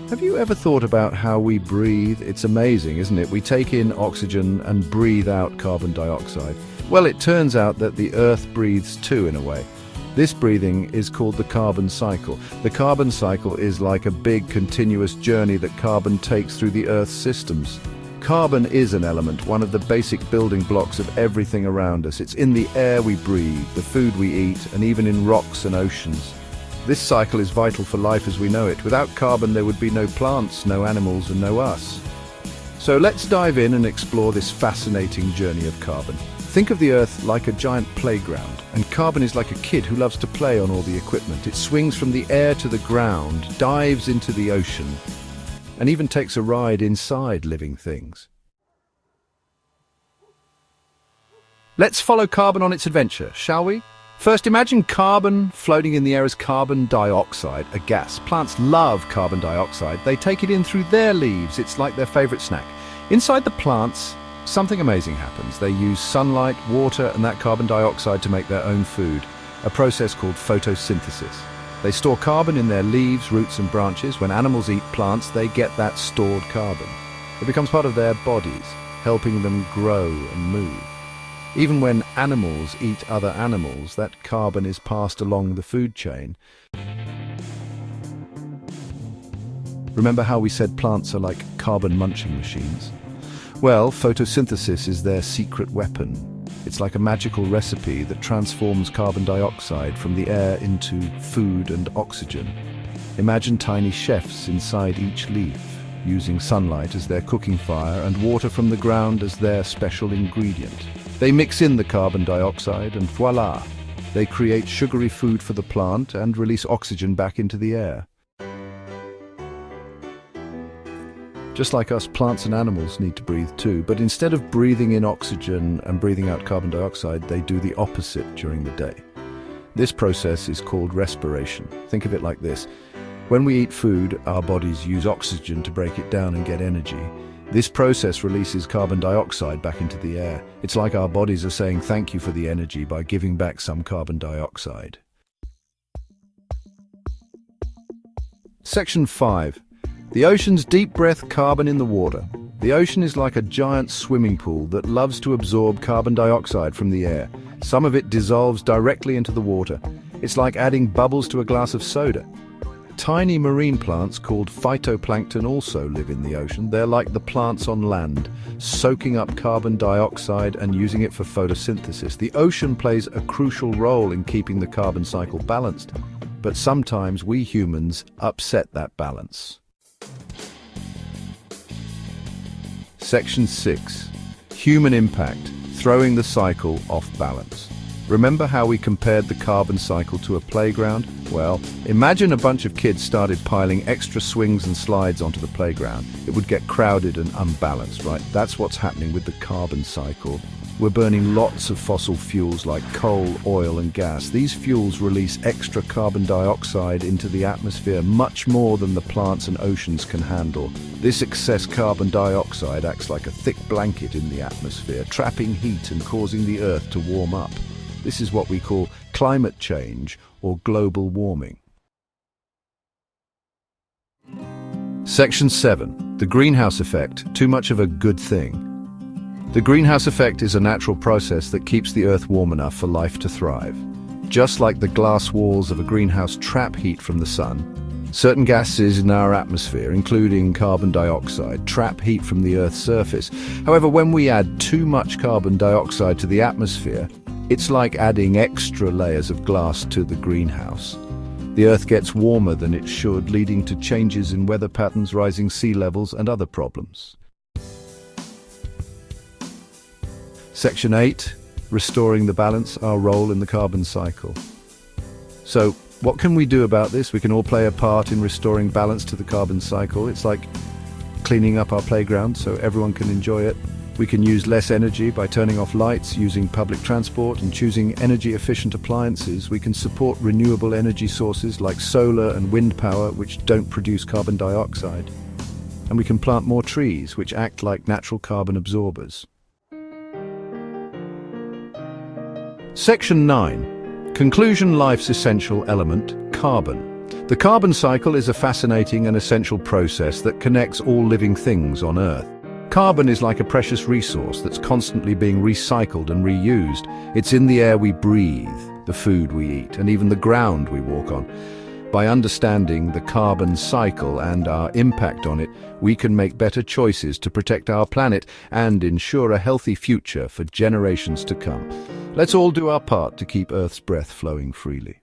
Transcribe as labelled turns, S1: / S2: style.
S1: Have you ever thought about how we breathe? It's amazing, isn't it? We take in oxygen and breathe out carbon dioxide. Well, it turns out that the Earth breathes too, in a way. This breathing is called the carbon cycle. The carbon cycle is like a big continuous journey that carbon takes through the Earth's systems. Carbon is an element, one of the basic building blocks of everything around us. It's in the air we breathe, the food we eat, and even in rocks and oceans. This cycle is vital for life as we know it. Without carbon, there would be no plants, no animals, and no us. So let's dive in and explore this fascinating journey of carbon. Think of the Earth like a giant playground, and carbon is like a kid who loves to play on all the equipment. It swings from the air to the ground, dives into the ocean, and even takes a ride inside living things. Let's follow carbon on its adventure, shall we? First, imagine carbon floating in the air as carbon dioxide, a gas. Plants love carbon dioxide. They take it in through their leaves. It's like their favorite snack. Inside the plants, something amazing happens. They use sunlight, water, and that carbon dioxide to make their own food, a process called photosynthesis. They store carbon in their leaves, roots, and branches. When animals eat plants, they get that stored carbon. It becomes part of their bodies, helping them grow and move. Even when animals eat other animals, that carbon is passed along the food chain. Remember how we said plants are like carbon-munching machines? Well, photosynthesis is their secret weapon. It's like a magical recipe that transforms carbon dioxide from the air into food and oxygen. Imagine tiny chefs inside each leaf, using sunlight as their cooking fire and water from the ground as their special ingredient. They mix in the carbon dioxide and voila! They create sugary food for the plant and release oxygen back into the air. Just like us, plants and animals need to breathe too, but instead of breathing in oxygen and breathing out carbon dioxide, they do the opposite during the day. This process is called respiration. Think of it like this. When we eat food, our bodies use oxygen to break it down and get energy. This process releases carbon dioxide back into the air. It's like our bodies are saying thank you for the energy by giving back some carbon dioxide. Section 5. The ocean's deep breath carbon in the water. The ocean is like a giant swimming pool that loves to absorb carbon dioxide from the air. Some of it dissolves directly into the water. It's like adding bubbles to a glass of soda. Tiny marine plants called phytoplankton also live in the ocean. They're like the plants on land, soaking up carbon dioxide and using it for photosynthesis. The ocean plays a crucial role in keeping the carbon cycle balanced, but sometimes we humans upset that balance. Section 6. Human impact, throwing the cycle off balance. Remember how we compared the carbon cycle to a playground? Well, imagine a bunch of kids started piling extra swings and slides onto the playground. It would get crowded and unbalanced, right? That's what's happening with the carbon cycle. We're burning lots of fossil fuels like coal, oil, and gas. These fuels release extra carbon dioxide into the atmosphere, much more than the plants and oceans can handle. This excess carbon dioxide acts like a thick blanket in the atmosphere, trapping heat and causing the Earth to warm up. This is what we call climate change or global warming. Section 7. The greenhouse effect, too much of a good thing. The greenhouse effect is a natural process that keeps the Earth warm enough for life to thrive. Just like the glass walls of a greenhouse trap heat from the sun, certain gases in our atmosphere, including carbon dioxide, trap heat from the Earth's surface. However, when we add too much carbon dioxide to the atmosphere, it's like adding extra layers of glass to the greenhouse. The Earth gets warmer than it should, leading to changes in weather patterns, rising sea levels, and other problems. Section 8. Restoring the balance, our role in the carbon cycle. So, what can we do about this? We can all play a part in restoring balance to the carbon cycle. It's like cleaning up our playground so everyone can enjoy it. We can use less energy by turning off lights, using public transport, and choosing energy-efficient appliances. We can support renewable energy sources like solar and wind power, which don't produce carbon dioxide. And we can plant more trees, which act like natural carbon absorbers. Section 9. Conclusion: life's essential element, carbon. The carbon cycle is a fascinating and essential process that connects all living things on Earth. Carbon is like a precious resource that's constantly being recycled and reused. It's in the air we breathe, the food we eat, and even the ground we walk on. By understanding the carbon cycle and our impact on it, we can make better choices to protect our planet and ensure a healthy future for generations to come. Let's all do our part to keep Earth's breath flowing freely.